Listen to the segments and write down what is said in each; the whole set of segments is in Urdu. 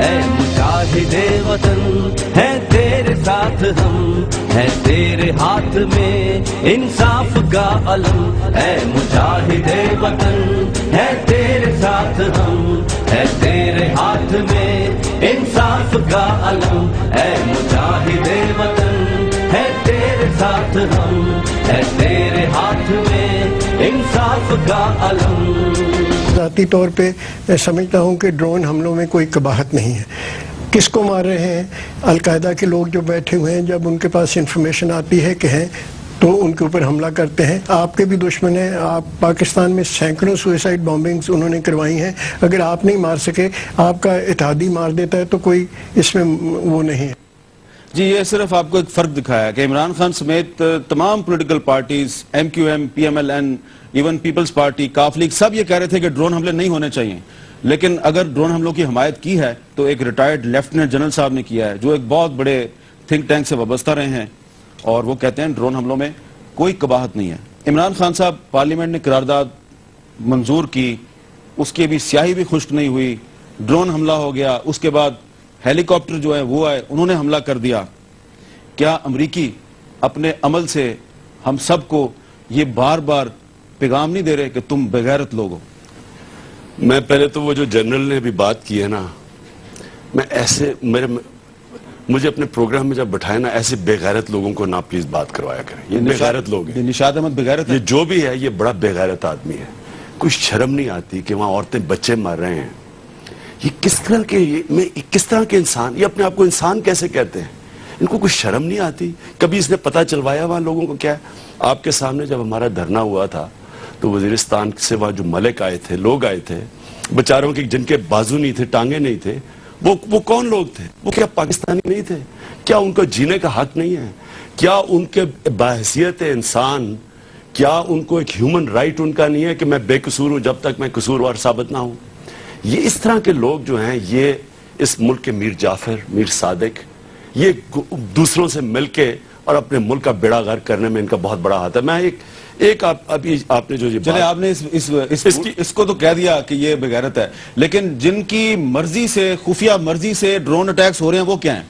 اے مجاہدے وطن ہے تیرے ساتھ ہم، ہے تیرے ہاتھ میں انصاف کا علم، اے مجاہدے وطن ہے تیرے ساتھ ہم، ہے تیرے ہاتھ میں انصاف کا علم، اے مجاہدے وطن ہے تیرے ساتھ ہم، ہے تیرے ہاتھ میں انصاف کا علم۔ ذاتی طور پہ میں سمجھتا ہوں کہ ڈرون حملوں میں کوئی قباحت نہیں ہے۔ کس کو مار رہے ہیں؟ القاعدہ کے لوگ جو بیٹھے ہوئے ہیں، جب ان کے پاس انفارمیشن آتی ہے کہ ہیں تو ان کے اوپر حملہ کرتے ہیں۔ آپ کے بھی دشمن ہیں، آپ پاکستان میں سینکڑوں سوئسائڈ بامبنگز انہوں نے کروائی ہیں، اگر آپ نہیں مار سکے، آپ کا اتحادی مار دیتا ہے تو کوئی اس میں وہ نہیں ہے۔ جی، یہ صرف آپ کو ایک فرق دکھایا کہ عمران خان سمیت تمام political parties, M Q M, P M L N, even Peoples Party, Qaaf League, سب یہ کہہ رہے تھے کہ ڈرون حملے نہیں ہونے چاہیے، لیکن اگر ڈرون حملوں کی حمایت کی ہے تو ایک ریٹائرڈ لیفٹیننٹ جنرل صاحب نے کیا ہے جو ایک بہت بڑے تھنک ٹینک سے وابستہ رہے ہیں، اور وہ کہتے ہیں ڈرون حملوں میں کوئی قباحت نہیں ہے۔ عمران خان صاحب پارلیمنٹ نے قرارداد منظور کی، اس کی ابھی سیاہی بھی خشک نہیں ہوئی، ڈرون حملہ ہو گیا، اس کے بعد ہیلی کاپٹر جو ہے وہ آئے، انہوں نے حملہ کر دیا۔ کیا امریکی اپنے عمل سے ہم سب کو یہ بار بار پیغام نہیں دے رہے کہ تم بغیرت لوگ ہو؟ میں پہلے تو وہ جو جنرل نے ابھی بات کی ہے نا، میں ایسے مجھے اپنے پروگرام میں جب بٹھائے نا، ایسے بے غیرت لوگوں کو نہ پلیز بات کروایا کریں۔ یہ بے غیرت لوگ ہیں، نشاد احمد بغیرت ہے؟ یہ جو بھی ہے یہ بڑا بے غیرت آدمی ہے۔ کوئی شرم نہیں آتی کہ وہاں عورتیں بچے مر رہے ہیں؟ یہ کس طرح کے انسان، یہ اپنے آپ کو انسان کیسے کہتے ہیں؟ ان کو کوئی شرم نہیں آتی؟ کبھی اس نے پتہ چلوایا وہاں لوگوں کو کیا ہے؟ آپ کے سامنے جب ہمارا دھرنا ہوا تھا تو وزیرستان سے وہاں جو ملک آئے تھے، لوگ آئے تھے بیچاروں کے، جن کے بازو نہیں تھے، ٹانگیں نہیں تھے، وہ کون لوگ تھے؟ وہ کیا پاکستانی نہیں تھے؟ کیا ان کو جینے کا حق نہیں ہے؟ کیا ان کے باحثیت انسان، کیا ان کو ایک ہیومن رائٹ ان کا نہیں ہے کہ میں بے قصور ہوں جب تک میں قصوروار ثابت نہ ہوں؟ یہ اس طرح کے لوگ جو ہیں، یہ اس ملک کے میر جعفر، میر صادق، یہ دوسروں سے مل کے اور اپنے ملک کا بیڑا غرق کرنے میں ان کا بہت بڑا ہاتھ ہے۔ میں ایک ابھی آپ نے جو چلے، آپ نے اس کو تو کہہ دیا کہ یہ بغیرت ہے، لیکن جن کی مرضی سے، خفیہ مرضی سے ڈرون اٹیکس ہو رہے ہیں وہ کیا ہیں؟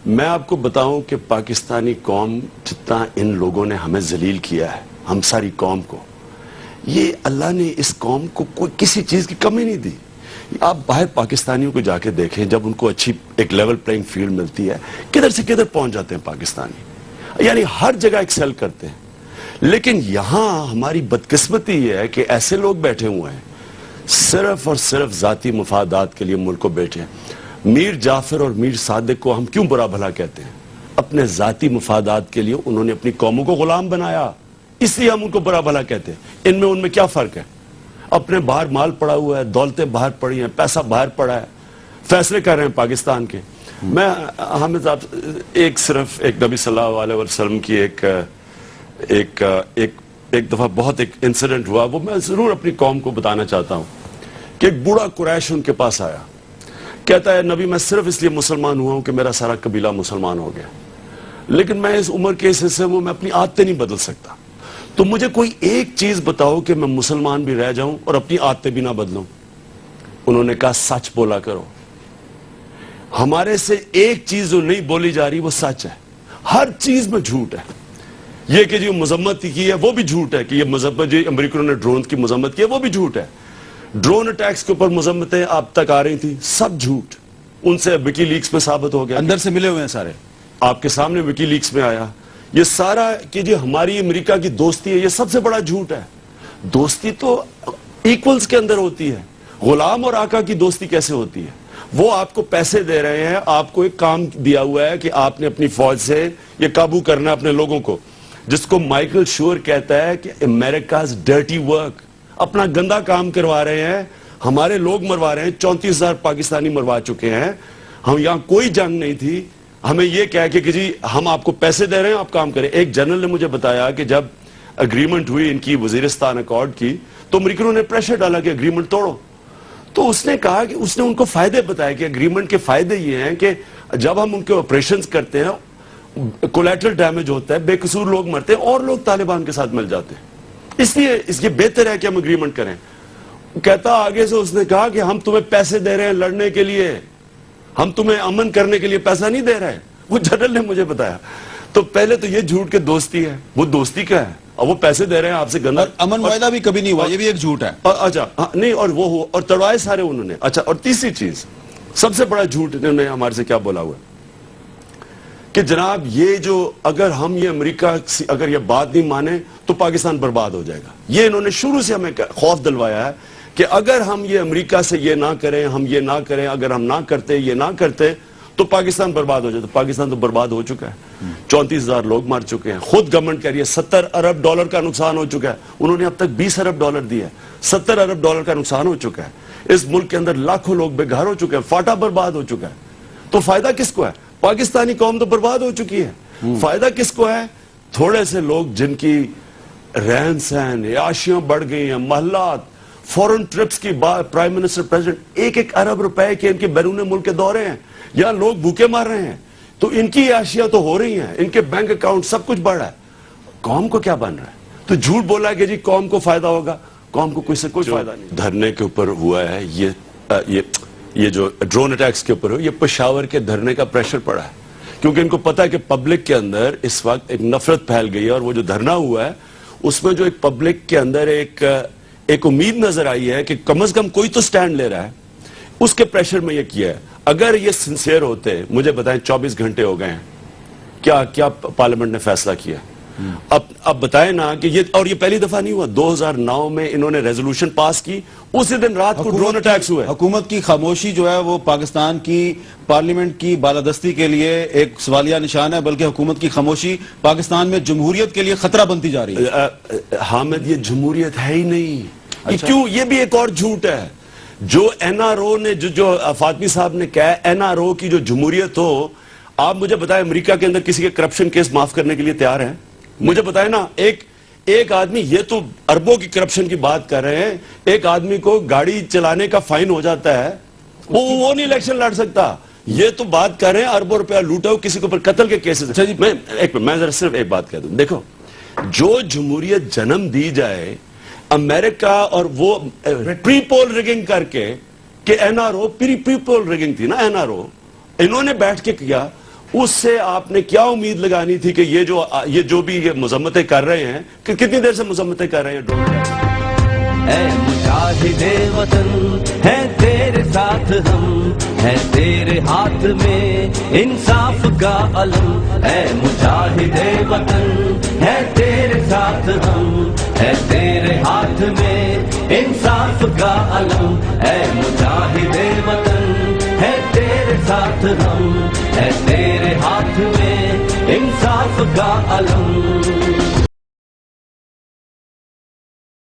میں آپ کو بتاؤں کہ پاکستانی قوم جتنا ان لوگوں نے ہمیں ذلیل کیا ہے، ہم ساری قوم کو، یہ اللہ نے اس قوم کو کوئی کسی چیز کی کمی نہیں دی۔ آپ باہر پاکستانیوں کو جا کے دیکھیں، جب ان کو اچھی ایک لیول پلینگ فیلڈ ملتی ہے، کدھر سے کدھر پہنچ جاتے ہیں پاکستانی، یعنی ہر جگہ ایکسل کرتے ہیں۔ لیکن یہاں ہماری بدقسمتی یہ ہے کہ ایسے لوگ بیٹھے ہوئے ہیں، صرف اور صرف ذاتی مفادات کے لیے ملک کو بیٹھے ہیں۔ میر جعفر اور میر صادق کو ہم کیوں برا بھلا کہتے ہیں؟ اپنے ذاتی مفادات کے لیے انہوں نے اپنی قوموں کو غلام بنایا، اس لیے ہم ان کو برا بھلا کہتے ہیں۔ ان میں کیا فرق ہے؟ اپنے باہر مال پڑا ہوا ہے، دولتیں باہر پڑی ہیں، پیسہ باہر پڑا ہے، فیصلے کر رہے ہیں پاکستان کے۔ میں حامد صاحب، صرف ایک نبی صلی اللہ علیہ وسلم کی ایک دفعہ بہت ایک انسیڈنٹ ہوا، وہ میں ضرور اپنی قوم کو بتانا چاہتا ہوں کہ ایک بوڑھا قریش ان کے پاس آیا، کہتا ہے نبی میں صرف اس لیے مسلمان ہوا ہوں کہ میرا سارا قبیلہ مسلمان ہو گیا، لیکن میں اس عمر کے اس حصے میں اپنی عادتیں نہیں بدل سکتا، تو مجھے کوئی ایک چیز بتاؤ کہ میں مسلمان بھی رہ جاؤں اور اپنی عادتیں بھی نہ بدلوں۔ انہوں نے کہا سچ بولا کرو۔ ہمارے سے ایک چیز جو نہیں بولی جا رہی وہ سچ ہے، ہر چیز میں جھوٹ ہے۔ یہ کہ جو مذمت کی ہے وہ بھی جھوٹ ہے، کہ یہ مذمت جو امریکہ نے ڈرون کی مذمت کی ہے وہ بھی جھوٹ ہے۔ ڈرون اٹیکس کے اوپر مذمتیں اب تک آ رہی تھی، سب جھوٹ، ان سے وکی لیکس میں ثابت ہو گیا، اندر سے ملے ہوئے ہیں سارے، آپ کے سامنے وکی لیکس میں آیا۔ یہ سارا کہ جو ہماری امریکہ کی دوستی ہے یہ سب سے بڑا جھوٹ ہے۔ دوستی تو ایکولز کے اندر ہوتی ہے، غلام اور آقا کی دوستی کیسے ہوتی ہے؟ وہ آپ کو پیسے دے رہے ہیں، آپ کو ایک کام دیا ہوا ہے کہ آپ نے اپنی فوج سے یہ قابو کرنا اپنے لوگوں کو، جس کو مائیکل شور کہتا ہے کہ امریکاز ڈرٹی ورک، اپنا گندا کام کروا رہے ہیں، ہمارے لوگ مروا رہے ہیں، 34,000 پاکستانی مروا چکے ہیں، ہم یہاں کوئی جنگ نہیں تھی، ہمیں یہ کہہ کہ جی ہم آپ کو پیسے دے رہے ہیں آپ کام کریں۔ ایک جنرل نے مجھے بتایا کہ جب اگریمنٹ ہوئی ان کی وزیرستان اکارڈ کی تو امریکنوں نے پریشر ڈالا کہ اگریمنٹ توڑو، تو اس نے کہا کہ اس نے ان کو فائدے بتائے کہ اگریمنٹ کے فائدے یہ ہیں کہ جب ہم ان کے آپریشنز کرتے ہیں کولیٹرل ڈیمیج ہوتا ہے، بے قصور لوگ مرتے ہیں اور لوگ طالبان کے ساتھ مل جاتے ہیں، اس لیے بہتر ہے کہ ہم اگریمنٹ کریں۔ کہتا آگے سے اس نے کہا کہ ہم تمہیں پیسے دے رہے ہیں لڑنے کے لیے، ہم تمہیں امن کرنے کے لیے پیسہ نہیں دے رہے. وہ جنرل نے مجھے بتایا. تو پہلے تو یہ جھوٹ کہ دوستی ہے, وہ دوستی کیا ہے؟ اور وہ پیسے دے رہے ہیں آپ سے گنا. امن معاہدہ بھی کبھی نہیں ہوا, یہ بھی ایک جھوٹ ہے. اچھا نہیں, اور وہ ہوا اور تڑوائے سارے انہوں نے. اچھا, اور تیسری چیز سب سے بڑا جھوٹ انہوں نے ہمارے سے کیا بولا ہوا ہے کہ جناب یہ جو اگر ہم یہ امریکہ اگر یہ بات نہیں مانے تو پاکستان برباد ہو جائے گا. یہ انہوں نے شروع سے ہمیں خوف دلوایا ہے کہ اگر ہم یہ امریکہ سے یہ نہ کریں, ہم یہ نہ کریں, اگر ہم نہ کرتے, یہ نہ کرتے تو پاکستان برباد ہو جائے. تو پاکستان تو برباد ہو چکا ہے. 34,000 لوگ مر چکے ہیں. خود گورنمنٹ کہہ رہی ہے 70 ارب ڈالر کا نقصان ہو چکا ہے. انہوں نے اب تک 20 ارب ڈالر دیا ہے. 70 ارب ڈالر کا نقصان ہو چکا ہے. اس ملک کے اندر لاکھوں لوگ بے گھر ہو چکے ہیں. فاٹا برباد ہو چکا ہے. تو فائدہ کس کو ہے؟ پاکستانی قوم تو برباد ہو چکی ہے. فائدہ کس کو ہے؟ تھوڑے سے لوگ جن کی رہن سہن, عیاشیاں بڑھ گئی ہیں, محلات, فورن ٹرپس کی پرائم منسٹر پریزیڈنٹ 1-1 ارب روپے کے ان کے بیرون ملک کے دورے ہیں. یہاں لوگ بھوکے مار رہے ہیں. تو ان کی عیاشیاں تو ہو رہی ہیں, ان کے بینک اکاؤنٹ سب کچھ بڑھ رہا ہے. قوم کو کیا بن رہا ہے؟ تو جھوٹ بولا کہ جی قوم کو فائدہ ہوگا. قوم کو کوئی سے کوئی فائدہ نہیں. دھرنے کے اوپر ہوا ہے یہ جو ڈرون اٹیکس کے اوپر ہو, یہ پشاور کے دھرنے کا پریشر پڑا ہے. کیونکہ ان کو پتا ہے کہ پبلک کے اندر اس وقت ایک نفرت پھیل گئی ہے. اور وہ جو دھرنا ہوا ہے اس میں جو ایک پبلک کے اندر ایک امید نظر آئی ہے کہ کم از کم کوئی تو سٹینڈ لے رہا ہے, اس کے پریشر میں یہ کیا ہے. اگر یہ سنسیئر ہوتے, مجھے بتائیں 24 گھنٹے ہو گئے ہیں, کیا پارلیمنٹ نے فیصلہ کیا؟ اب بتائیں نا کہ یہ پہلی دفعہ نہیں ہوا. 2009 میں انہوں نے ریزولوشن پاس کی, اسی دن رات کو ڈرون اٹیکس ہوئے. حکومت کی خاموشی جو ہے وہ پاکستان کی پارلیمنٹ کی بالادستی کے لیے ایک سوالیہ نشان ہے, بلکہ حکومت کی خاموشی پاکستان میں جمہوریت کے لیے خطرہ بنتی جا رہی ہے. حامد, یہ جمہوریت ہے ہی نہیں. کیوں؟ یہ بھی ایک اور جھوٹ ہے. جو این آر او نے جو فاطمی صاحب نے کہا ہے این آر او کی جو جمہوریت ہو, آپ مجھے بتائیں امریکہ کے اندر کسی کے کرپشن کیس معاف کرنے کے لیے تیار ہیں؟ مجھے بتائیں نا. ایک آدمی, یہ تو اربوں کی کرپشن کی بات کر رہے ہیں, ایک آدمی کو گاڑی چلانے کا فائن ہو جاتا ہے, وہ نہیں الیکشن لڑ سکتا. یہ تو بات کر رہے ہیں اربوں روپیہ لوٹا ہو, کسی کے اوپر قتل کے کیسز. میں ذرا صرف ایک بات کہہ دوں. دیکھو, جو جمہوریت جنم دی جائے امریکہ اور وہ پری پول ریگنگ کر کے, کہ این آر او پری پول ریگنگ تھی نا, این آر او انہوں نے بیٹھ کے کیا, اس سے آپ نے کیا امید لگانی تھی کہ یہ جو بھی یہ مذمتیں کر رہے ہیں, کہ کتنی دیر سے مذمتیں کر رہے ہیں. اے مجاہد وطن ہے تیرے ساتھ ہم, ہے تیرے ہاتھ میں انصاف کا علم. اے مجاہد وطن ہے تیرے ساتھ ہم, ہے تیرے ہاتھ میں انصاف کا علم. اے مجاہد وطن ہے تیرے ساتھ ہم, ہے تیرے ہاتھ میں انصاف کا علم.